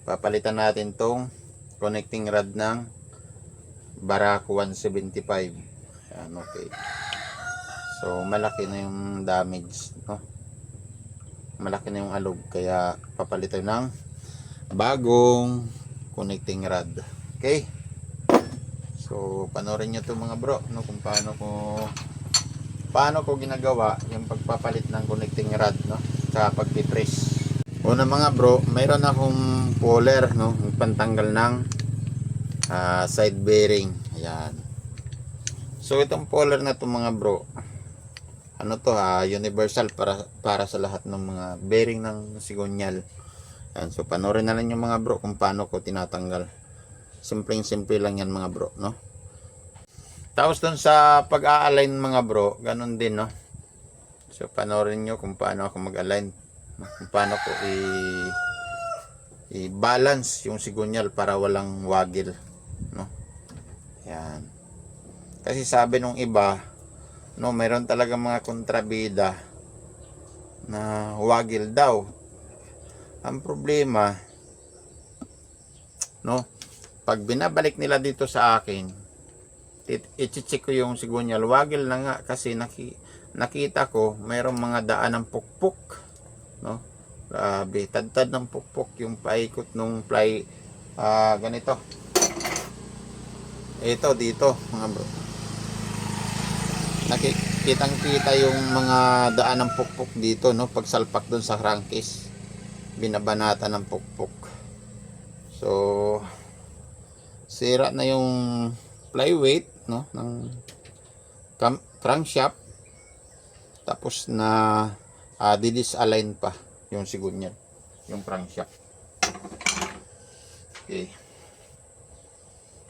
Papalitan natin tong connecting rod ng Barako 175. Ayan, okay. So malaki na yung damage, no? Malaki na yung alog, kaya papalitan ng bagong connecting rod. Okay, so panoorin nyo to mga bro, no, kung paano ko ginagawa yung pagpapalit ng connecting rod, no, sa pagpipress. Una mga bro, mayroon akong puller, no, pantanggal ng side bearing. Ayan. So itong puller na to mga bro, ano to universal para sa lahat ng mga bearing ng sigonyal. Ayan, so panoorin na lang yung mga bro kung paano ko tinatanggal. Simple lang yan mga bro, no. Tapos dun sa pag-a-align mga bro, ganun din, no. So panoorin nyo kung paano ako mag-align, kung paano ko i-balance yung sigonyal para walang wagil, no. Yan. Kasi sabi nung iba, no, mayroon talaga mga kontrabida na wagil daw. Ang problema, no, pag binabalik nila dito sa akin, i-check ko yung sigonyal, wagil na nga kasi nakita ko mayroong mga daan ng pukpuk, no. Grabe, tad ng pukpuk yung paikot nung fly, ganito. Ito dito mga bro, nakikitang-kita yung mga daan ng pukpuk dito, no, pagsalpak dun sa crankcase, binabanata ng pukpuk. So sira na yung flyweight, no, ng crankshaft, tapos na disalign pa yung sigonyal, yung crankshaft. Okay.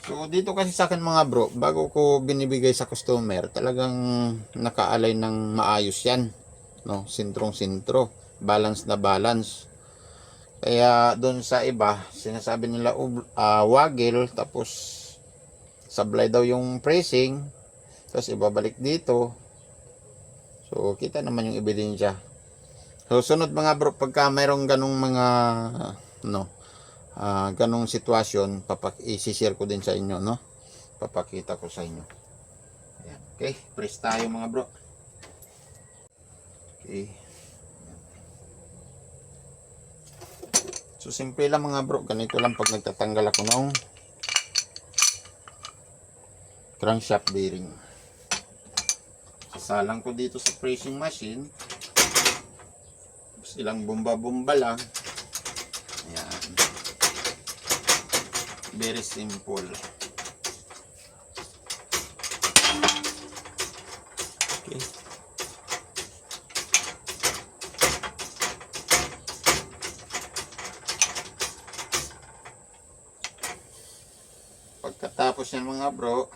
So dito kasi sa akin mga bro, bago ko binibigay sa customer, talagang naka-align ng maayos yan, no, sintrong-sintro, balance na balance. Kaya doon sa iba, sinasabi nila wagil, tapos sablay daw yung pressing, tapos ibabalik dito. So kita naman yung ebidensya. So sunod mga bro, pagka mayroong ganong mga ganong sitwasyon, i-share ko din sa inyo, no, papakita ko sa inyo. Ayan. Okay, press tayo mga bro. Okay. So simple lang mga bro, ganito lang pag nagtatanggal ako ng crankshaft bearing. Sasalang ko dito sa pressing machine, tapos ilang bomba lang. Ayan, very simple. Okay. Pagkatapos yan mga bro,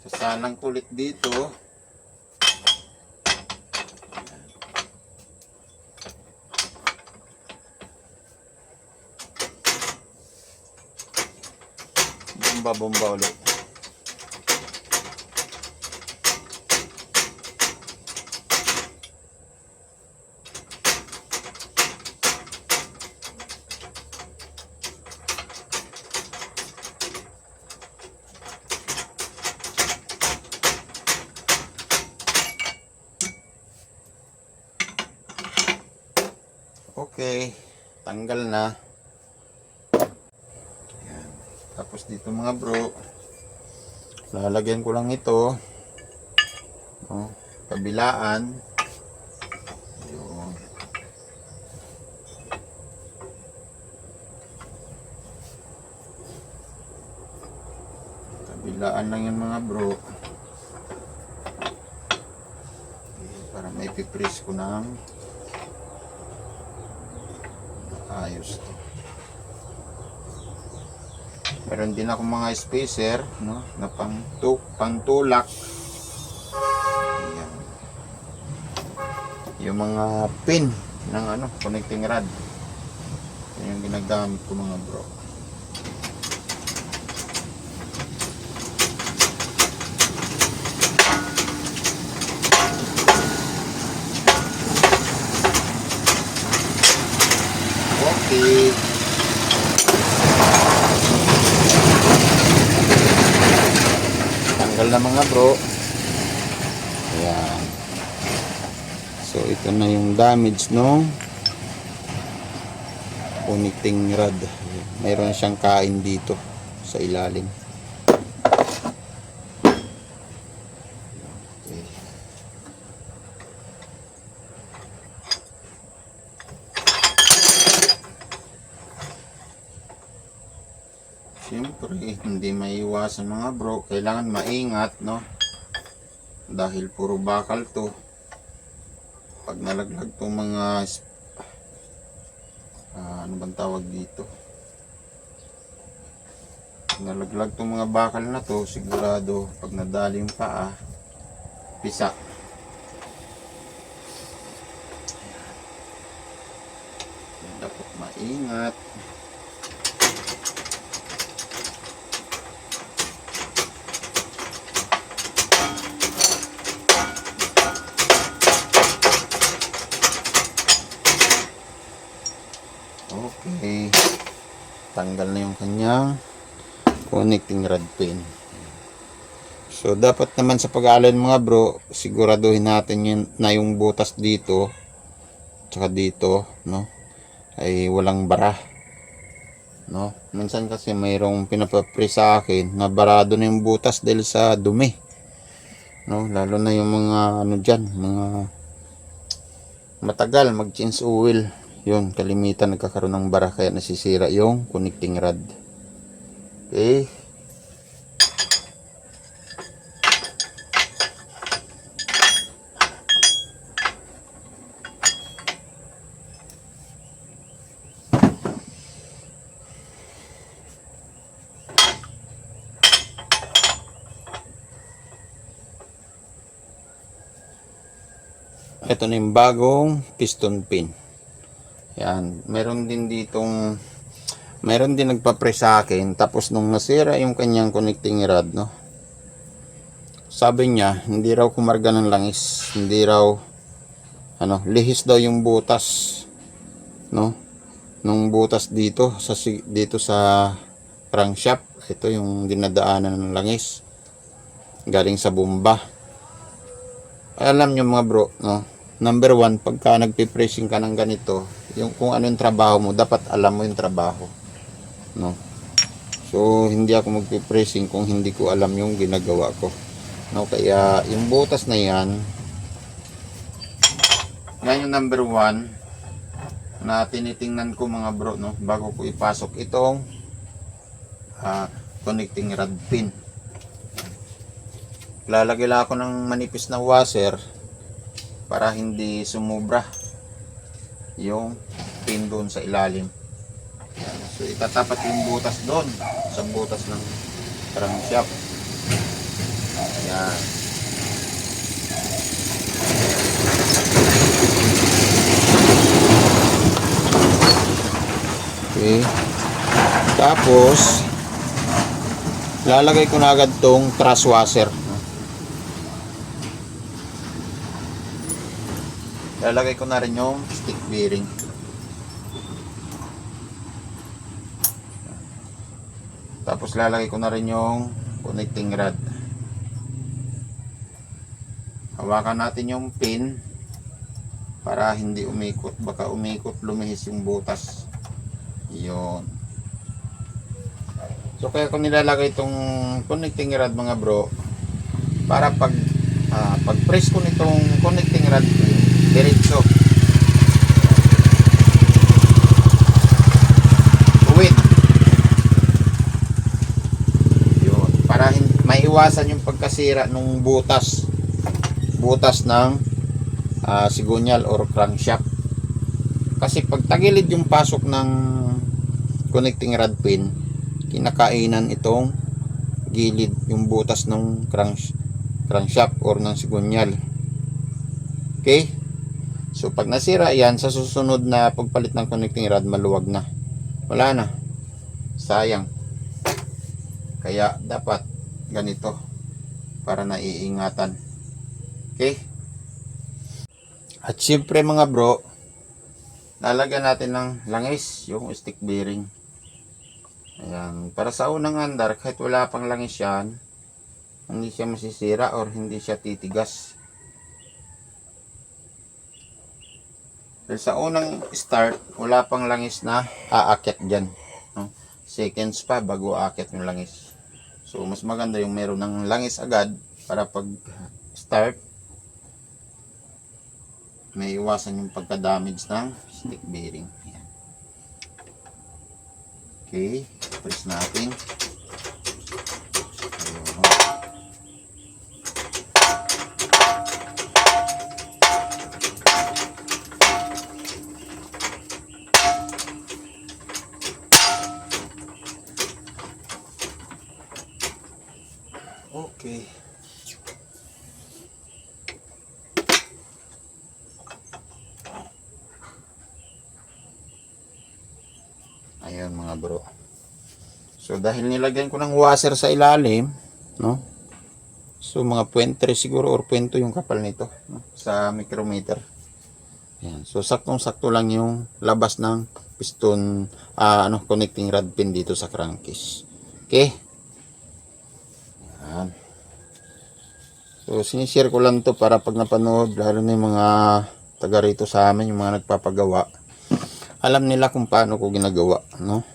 sasalang kulit dito. Bomba ulit. Okay, tanggal na. Ayan. Tapos dito mga bro, lalagyan ko lang ito, no, kabilaan. Ayun. Kabilaan lang yan mga bro. Okay, para may pipress ko ng ayos to. Meron din ako mga spacer, no, na pangtulak. Ayan. Yung mga pin ng connecting rod. Yan yung ginagamit ko mga bro. astig. Tanggal na mga bro. Ayan. So ito na yung damage no connecting rod. Mayroon siyang kain dito sa ilalim. Okay. Siyempre, hindi maiwasan mga bro. Kailangan maingat, no? Dahil puro bakal to. Pag nalaglag tong mga ano bang tawag dito? Pag nalaglag tong mga bakal na to, sigurado pag nadali yung paa, pisa. Dapat maingat. Okay, tanggal na yung kanyang connecting rod pin. So dapat naman sa pag-aalin mga bro, siguraduhin natin yun, na yung butas dito tsaka dito no ay walang bara, no? Minsan kasi mayroong pinapapre sa akin na barado na yung butas dahil sa dumi, no? Lalo na yung mga ano dyan, mga matagal mag change oil, yun kalimitan nagkakaroon ng bara kaya nasisira yung connecting rod. Okay, ito na yung bagong piston pin. Yan, meron din nagpa-press sa akin, tapos nung nasira yung kanyang connecting rod, no, sabi niya hindi raw kumarga ng langis, hindi raw lihis daw yung butas, no, nung butas dito sa crankshaft. Ito yung dinadaanan ng langis galing sa bomba. Alam nyo mga bro, no, number one, pagka nagpipressing ka ng ganito, yung kung ano yung trabaho mo, dapat alam mo yung trabaho, no? So hindi ako magpipressing kung hindi ko alam yung ginagawa ko, no? Kaya yung butas na yan yung number one na tinitingnan ko mga bro, no, bago ko ipasok itong connecting rod pin. Lalagay lang ako ng manipis na washer para hindi sumubra yung pin doon sa ilalim. So itatapat yung butas doon sa butas ng crankshaft. Ayan. Okay. Tapos lalagay ko na agad tong truss washer. Lalagay ko na rin yung stick bearing. Tapos lalagay ko na rin yung connecting rod. Hawakan natin yung pin para hindi umikot. Baka umikot, lumihis yung butas. Yun. So kaya ko nilalagay itong connecting rod mga bro, para pag press ko nitong connecting rod diretso, uwid. Yun, para maiwasan yung pagkasira ng butas ng sigunyal or crankshaft. Kasi pag tagilid yung pasok ng connecting rod pin, kinakainan itong gilid yung butas ng crankshaft or ng sigunyal. Okay? So pag nasira yan, sa susunod na pagpalit ng connecting rod, maluwag na. Wala na. Sayang. Kaya dapat ganito para naiingatan. Okay? At siyempre mga bro, lalagyan natin ng langis, yung stick bearing. Ayan, para sa unang andar, kahit wala pang langis yan, hindi siya masisira or hindi siya titigas. Dahil sa unang start, wala pang langis na aakyat dyan. No? Seconds pa bago aakyat yung langis. So, mas maganda yung meron ng langis agad para pag start, may iwasan yung pagka-damage ng stick bearing. Ayan. Okay, press natin. Ayun. Okay. Ayun mga bro. So dahil nilagyan ko ng washer sa ilalim, no? So mga 0.3 siguro or 0.2 yung kapal nito, no? Sa micrometer. Ayan. So saktong-sakto lang yung labas ng piston, connecting rod pin dito sa crankcase. Okay? Ayan. So sinishare ko lang to para pag napanood, lalo na yung mga taga rito sa amin, yung mga nagpapagawa, alam nila kung paano ko ginagawa, no?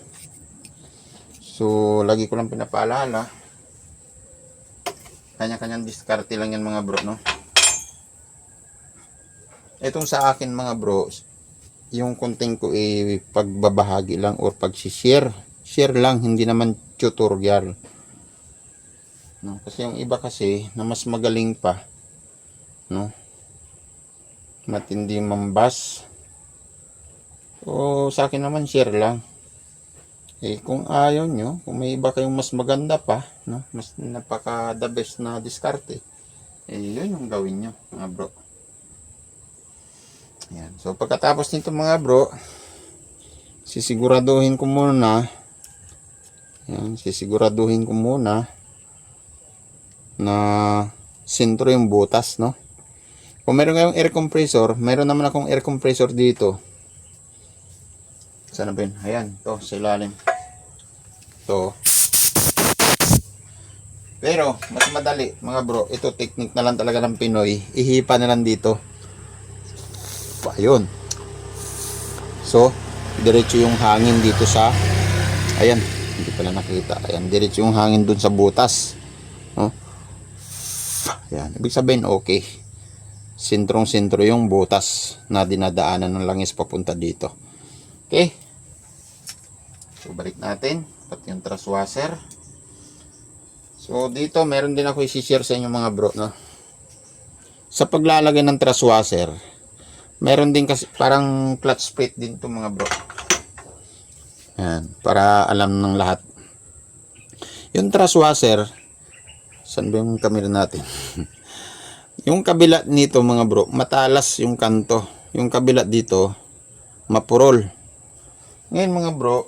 So lagi ko lang pinapaalala, kanya-kanyang diskarte lang yan mga bro, no? Itong sa akin mga bro, yung content ko pagbabahagi lang or pag-share. Share lang, hindi naman tutorial. No? Kasi yung iba kasi na mas magaling pa, no? Matindi mambas. O sa akin naman share lang. Kung ayaw nyo, kung may iba kayong mas maganda pa, no? Mas napaka the best na diskarte, yun yung gawin nyo mga bro. Ayan. So pagkatapos nito mga bro, sisiguraduhin ko muna, na sentro yung butas, no? Kung meron kayong air compressor, meron naman akong air compressor dito. Sana ba yun? Ayan, to sa ilalim. To. Pero, mas madali mga bro. Ito, technique na lang talaga ng Pinoy. Ihipa na lang dito. Ayun. So, diretso yung hangin dito sa, ayan, hindi pala nakita. Ayan, diretso yung hangin dun sa butas. No? Ayan, ibig sabihin okay. Sentrong-sentro yung butas na dinadaanan ng langis papunta dito. Okay. So, balik natin. Pati yung truss washer. So, dito, meron din ako isi-share sa inyo mga bro, no? Sa paglalagay ng truss washer, meron din kasi parang clutch plate din to mga bro. Ayan, para alam ng lahat. Yung truss washer, saan ba yung camera natin? Yung kabila nito mga bro, matalas yung kanto. Yung kabila dito, mapurol. Ngayon mga bro,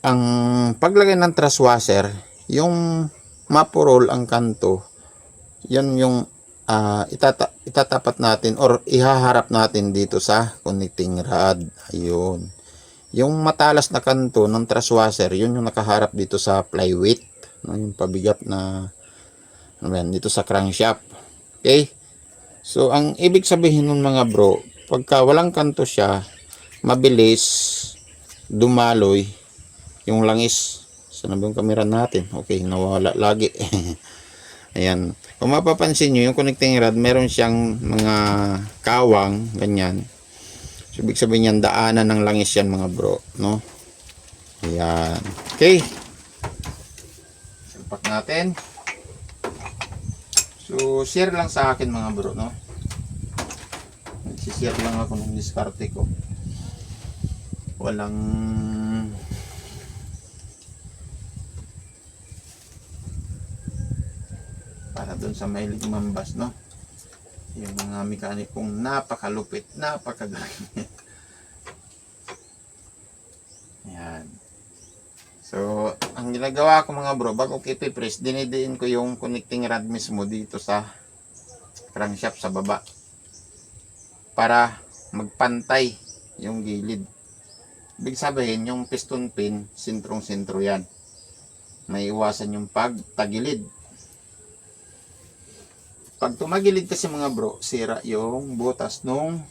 ang paglagay ng truss washer, yung mapurol ang kanto, yan yung itatapat natin or ihaharap natin dito sa connecting rod. Ayun. Yung matalas na kanto ng truss washer, yun yung nakaharap dito sa flyweight, no? Yung pabigat na dito sa crankshaft. Okay? So, ang ibig sabihin nun mga bro, pagka walang kanto siya, mabilis dumaloy yung langis. Saan ba yung camera natin? Okay, nawala lagi. Ayan. Kung mapapansin nyo, yung connecting rod, meron siyang mga kawang, ganyan. So, ibig sabihin yan, daanan ng langis yan mga bro, no? Ayan. Okay. Salpak natin. So, share lang sa akin mga bro, no? Nagsishare lang ako ng diskarte ko. Walang para doon sa mahilig mambas, no? Yung mga mekanikong napakalupit, napakagaling. Ayan. So, ang ginagawa ko mga bro, bago ko ipipress, dinidiin ko yung connecting rod mismo dito sa crankshaft sa baba. Para magpantay yung gilid. Ibig sabihin, yung piston pin, sentrong-sentro yan. May iwasan yung pagtagilid. Pag tumagilid kasi mga bro, sira yung butas nung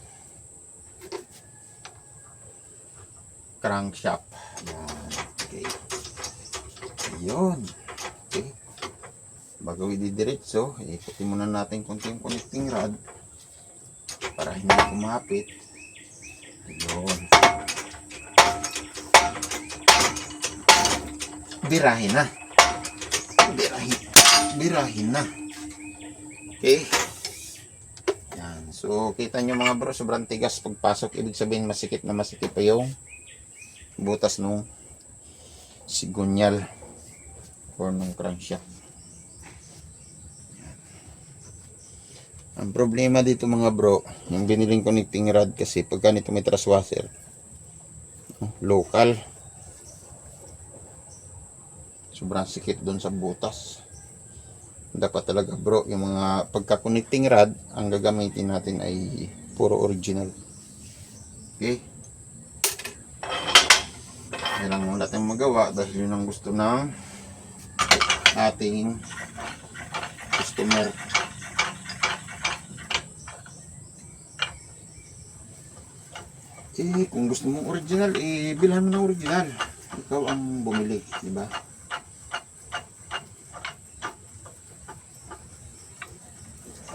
crankshaft. Yan. Okay. Yun. Okay. Bago ididiretso, ikutin muna natin konti yung connecting rod para hindi kumapit. Yun. Birahin na. Birahin na. Okay. Yan. So, kita nyo mga bro, sobrang tigas pagpasok. Ibig sabihin, masikip na masikip pa yung butas nung sigunyal or nung crankshaft. Ang problema dito mga bro, yung biniling connecting rod kasi pagka nito may truss washer, local, sobrang sikip doon sa butas. Dapat talaga bro, yung mga pagka-connecting rod, ang gagamitin natin ay puro original. Okay? Kailangan wala tayong magawa dahil yun ang gusto ng ating customer. Kung gusto mong original, bilhan mo ng original. Ikaw ang bumili, di ba?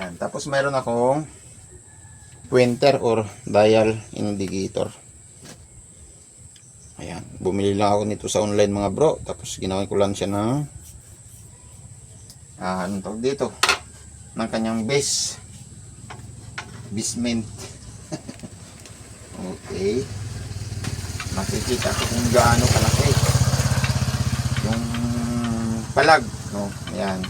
Yan. Tapos mayroon akong pointer or dial indicator. Ayan. Bumili lang ako nito sa online mga bro. Tapos ginawa ko lang siya ng anong tawag dito? Ng kanyang basement. Okay. Makikita ko kung gaano kalaki yung palag, no? Ayan.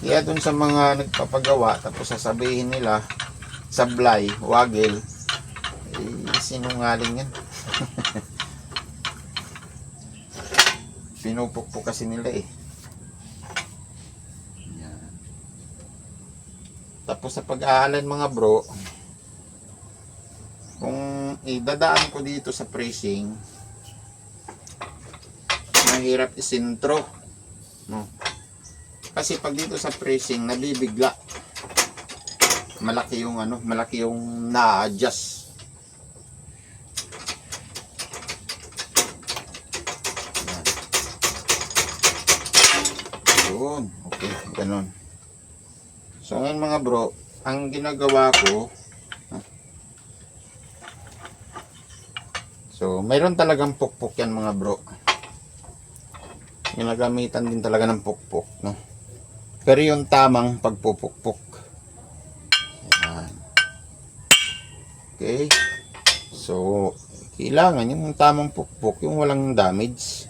Kaya dun sa mga nagpapagawa, tapos sasabihin nila, sablay, wagel, sinungaling yan. Pinupukpok kasi nila eh. Yan. Tapos sa pag-aalan mga bro, kung idadaan ko dito sa pressing, mahirap isintro, no? Kasi pag dito sa pressing nabibigla, malaki yung malaki yung na-adjust. Yun, okay, ganun. So ngayon mga bro, ang ginagawa ko, so mayroon talagang pukpok yan mga bro. Ginagamitan din talaga ng pukpok, no? Pero yung tamang pagpupukpok. Ayan. Okay. So, kailangan yung tamang pukpok, yung walang damage.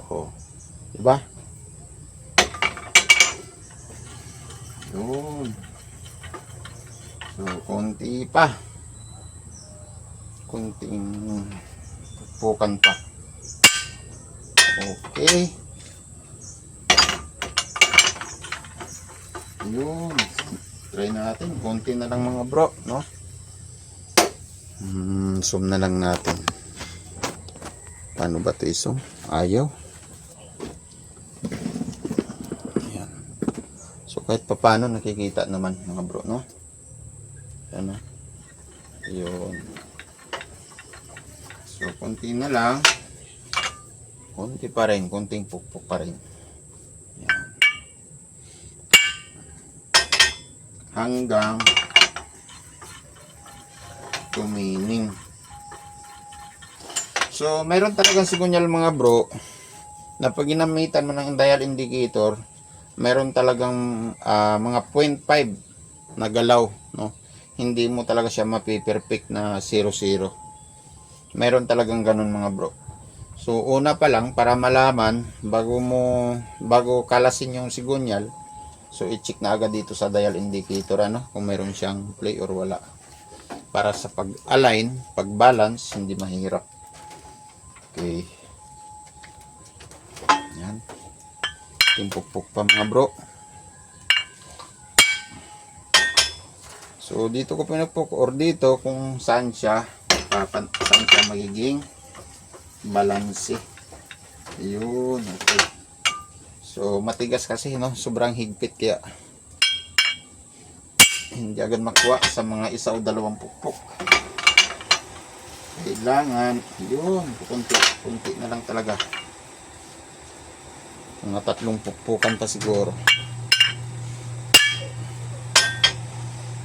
Oo. Diba? Yun. So, konti pa. Konting pukpukan pa. Okay. Yun. Try natin. Konti na lang mga bro, no? Zoom na lang natin. Paano ba ito i-zoom? Ayaw. Ayan. So kahit pa paano nakikita naman mga bro, no? Ayan na. Yun. So konti na lang. Konti pa rin. Konting pukpok pa rin. Ayan. Hanggang tumining. So, mayroon talagang sigunyal mga bro na pag ginamitan mo ng dial indicator, mayroon talagang mga 0.5 na galaw, no? Hindi mo talaga siya mapiperfect na 0-0. Mayroon talagang ganun mga bro. So, una pa lang para malaman bago kalasin yung sigunyal, so i-check na agad dito sa dial indicator kung mayroon siyang play or wala. Para sa pag-align, pag-balance, hindi mahirap. Okay. Yan. Timpukpok pa mga bro. So So dito ko pinupok or dito kung saan siya magiging balanse. Yun, okay. So matigas kasi, no, sobrang higpit, kaya hindi agad makuha sa mga isa o dalawang pukpok. Kailangan yun, kunti na lang talaga, mga 3 pukpukan pa siguro.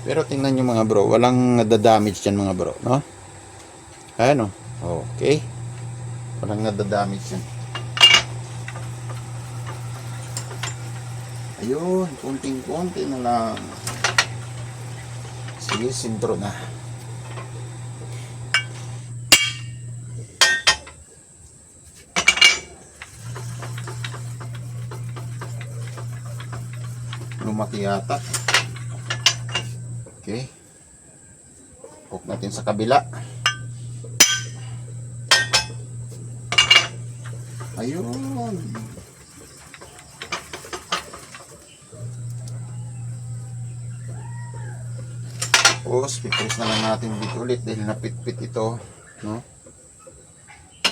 Pero tingnan nyo mga bro, walang nadadamage dyan mga bro, no? Ayan, o. Okay. Walang nadadamage yan. Ayun, kunting-kunti na lang. Sige, sintro na. Lumaki yata. Okay. Pok natin sa kabila. Ayun. Tapos, pipress na lang natin dito ulit dahil napitpit ito, no?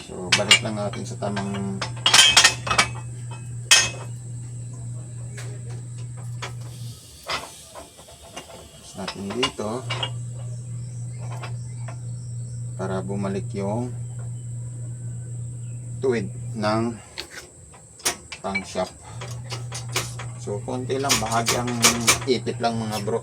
So, balik lang natin sa tamang natin dito para bumalik yung tuwid ng pang shop. So konti lang, bahagyang ipit lang mga bro.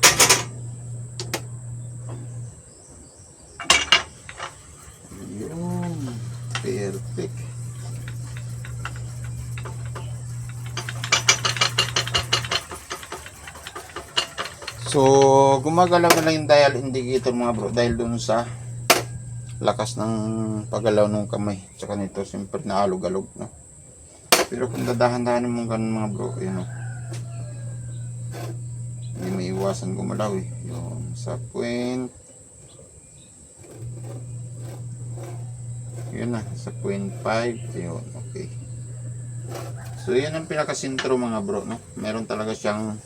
Yun, perfect. So gumagalaw na lang yung dial indicator mga bro dahil dun sa lakas ng paggalaw ng kamay. Tsaka nito siyempre naalog-alog, no? Pero kung dadahan-dahan mo ganun mga bro, yun, no? Hindi may iwasan gumalaw eh. Yung sa point, yun na, sa point 5, yun, okay. So yan ang pinakasintro mga bro, no? Meron talaga siyang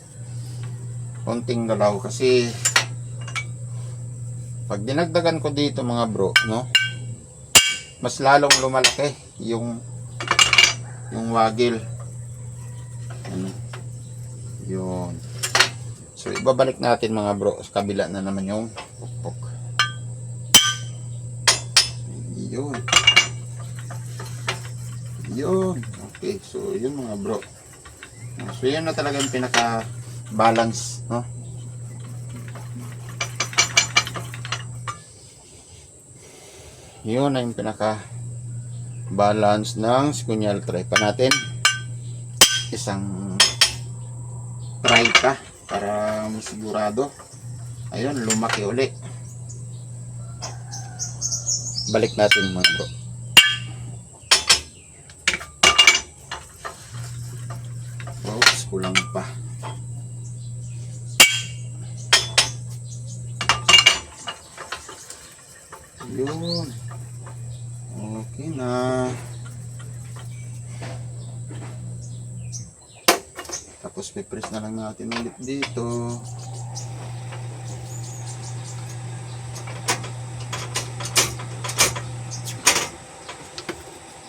konting galaw kasi pag dinagdagan ko dito mga bro, no, mas lalong lumalaki yung wagil. Yun. So ibabalik natin mga bro sa kabila na naman yung pukpok. Yun. Yun. Okay, so yun mga bro. So yun na talaga yung pinaka balance, no? Yun na yung pinaka balance ng sikunyal. Try pa natin isang try pa para masigurado. Ayun, lumaki uli. Balik natin mga bro. Oops, kulang pa. Yun. Okay na. Tapos pipress na lang natin ulit dito.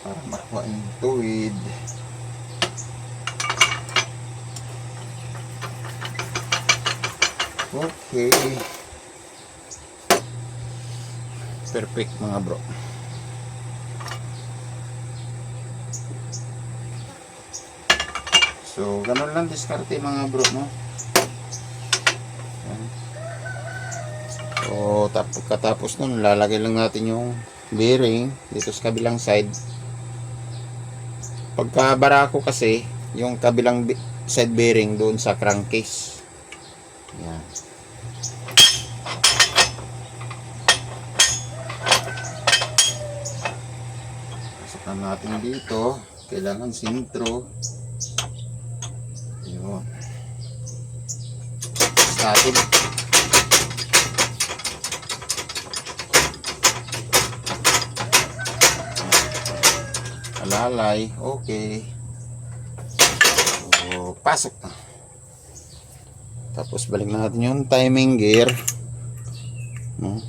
Para makuha yung tuwid. Okay. Perfect mga bro. So, ganun lang diskarte mga bro, no? So, katapos nun, lalagay lang natin yung bearing dito sa kabilang side. Pagka barako kasi, yung kabilang side bearing doon sa crankcase. Yan. Pasokan natin dito. Kailangan sintro. Yun. Natin. Alalay. Okay. So, pasok na. Tapos balik natin yung timing gear. no?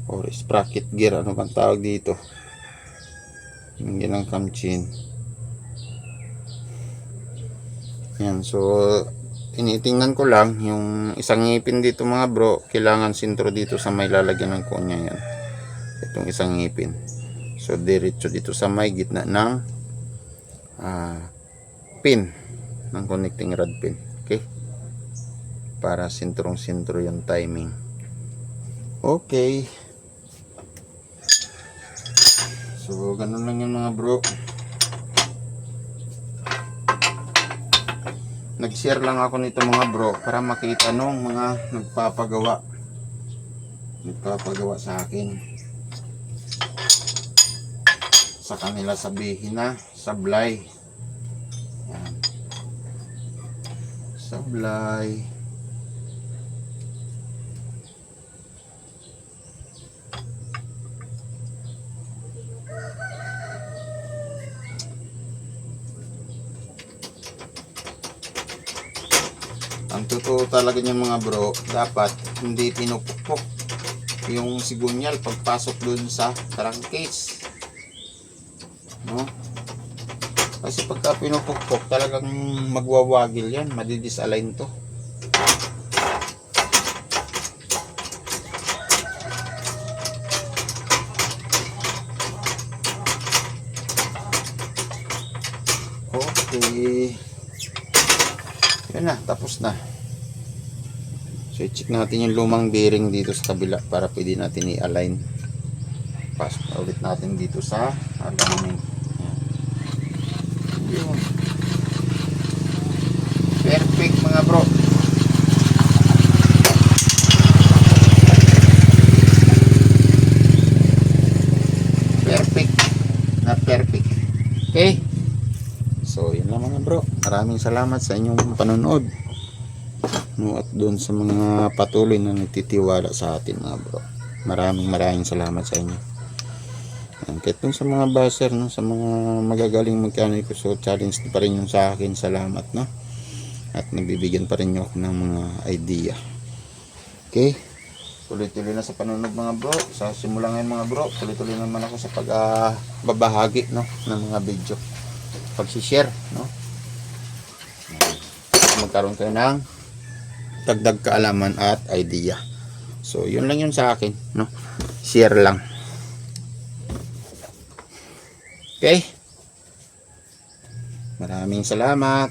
Or sprocket gear, ano bang tawag dito, yung ginang camchin. Yan, so tinitingnan ko lang yung isang ngipin dito mga bro, kailangan sintro dito sa may lalagyan ng konya. Yan, itong isang ngipin, so diretso dito sa may gitna ng pin ng connecting rod pin. Okay, para sintrong sintro yung timing. Okay, so ganun lang yung mga bro. Nag-share lang ako nito mga bro para makita nung mga nagpapagawa sa akin, sa kanila sabihin na sablay. Yan, sablay. Ang totoo talaga niyan mga bro, dapat hindi pinupukpok yung sigunyal pagpasok dun sa crankcase, no? Kasi pagka pinupukpok talagang magwawagil yan, madidisalign to. Okay, yun na, tapos na. So i-check natin yung lumang bearing dito sa kabila para pwede natin i-align. Pasok na ulit natin dito sa alignment. Yun. Perfect mga bro. Perfect na perfect. Okay, so yun lang mga bro. Maraming salamat sa inyong panonood, no, at doon sa mga patuloy na nagtitiwala sa atin mga bro. Maraming salamat sa inyo. Kahit dun sa mga baser, no, sa mga magagaling mekaniko, so challenge pa rin yung sa akin. Salamat, no, at nabibigyan pa rin nyo ako ng mga idea. Okay, tuloy-tuloy na sa panonood mga bro. Sa simula ngayon mga bro, tuloy-tuloy naman ako sa pagbabahagi, no, ng mga video, pag-share, no, magkaroon kayo ng dagdag kaalaman at idea. So yun lang yun sa akin, no, share lang. Okay, maraming salamat.